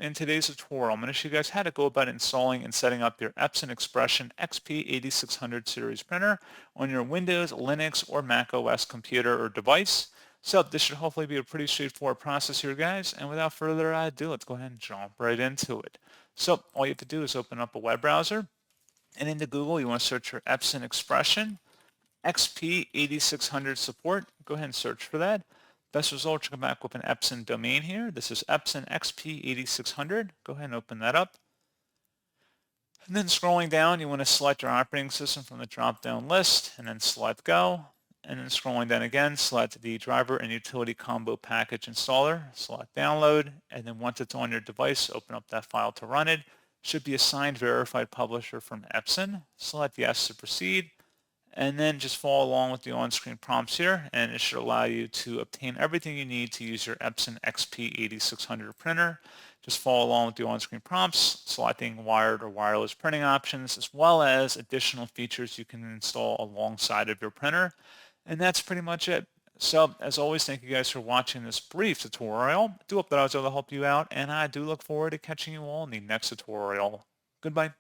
in today's tutorial, I'm going to show you guys how to go about installing and setting up your Epson Expression XP-8600 series printer on your Windows, Linux, or Mac OS computer or device. So this should hopefully be a pretty straightforward process here, guys. And without further ado, let's go ahead and jump right into it. So all you have to do is open up a web browser, and into Google, you want to search for Epson Expression XP-8600 support. Go ahead and search for that. Best result, you come back with an Epson domain here. This is Epson XP-8600. Go ahead and open that up. And then scrolling down, you want to select your operating system from the drop-down list, and then select Go. And then scrolling down again, select the driver and utility combo package installer, select download, and then once it's on your device, open up that file to run it. Should be a signed verified publisher from Epson. Select yes to proceed, and then just follow along with the on-screen prompts here, and it should allow you to obtain everything you need to use your Epson XP-8600 printer. Just follow along with the on-screen prompts, selecting wired or wireless printing options, as well as additional features you can install alongside of your printer. And that's pretty much it. So, as always, thank you guys for watching this brief tutorial. I do hope that I was able to help you out, and I do look forward to catching you all in the next tutorial. Goodbye.